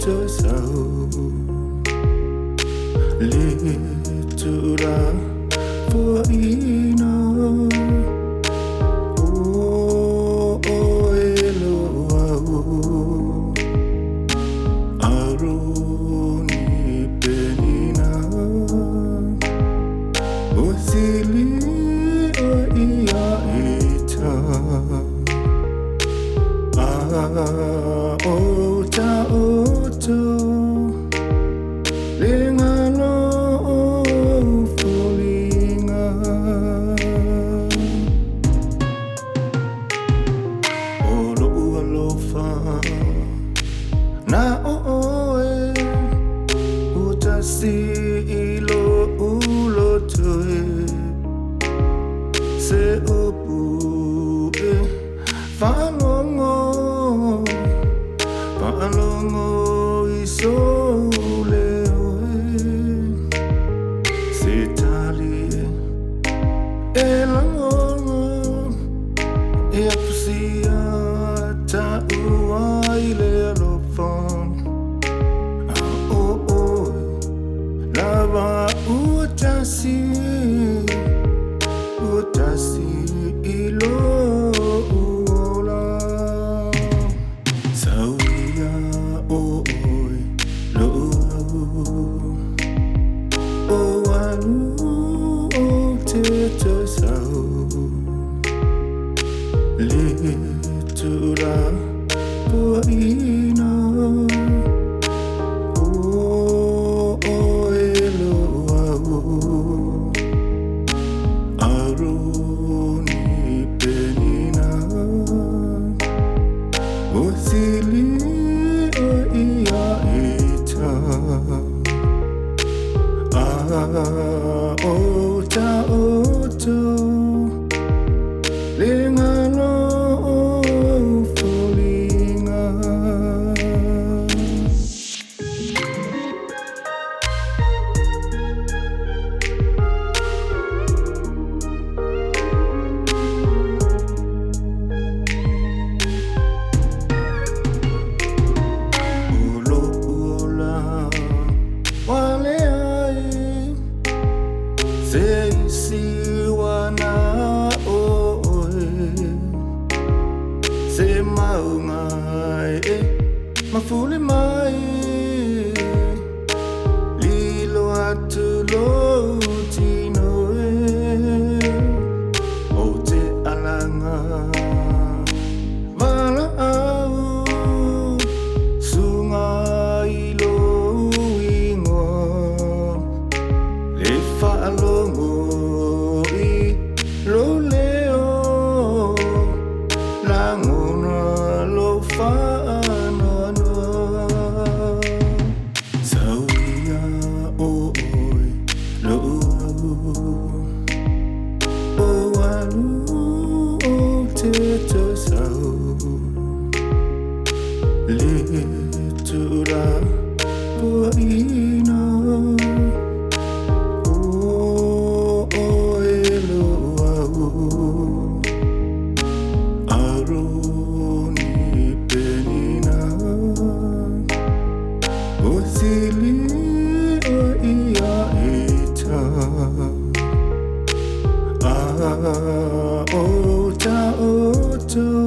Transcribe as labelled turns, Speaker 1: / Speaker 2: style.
Speaker 1: to so little for ino oh elo aroni penina osili o ia ita ota oto lengano fulinga olo alofa na oe utasi ilo ulo toe se opu falongo isole se talie elango e apsia ta uaile lofon oh oh lava utasi ilo to so little poino oh elo aroni penina osili o ia ita ota oto lengano fulinga ulo ula wale siwana oe se maungai mafuli mai lilo atu lo tino o te alanga vala au sunga ilo ingo le fa'alongo lo leo la ngona lo fa'ano sauia oi lo o alu o te to sau litura poino aroni penina osili o ia ita ota oto